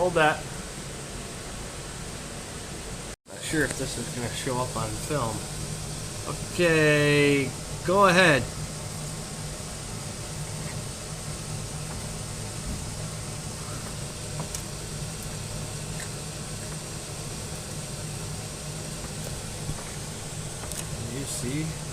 Hold that. Not sure if this is going to show up on film. Okay, go ahead. You see?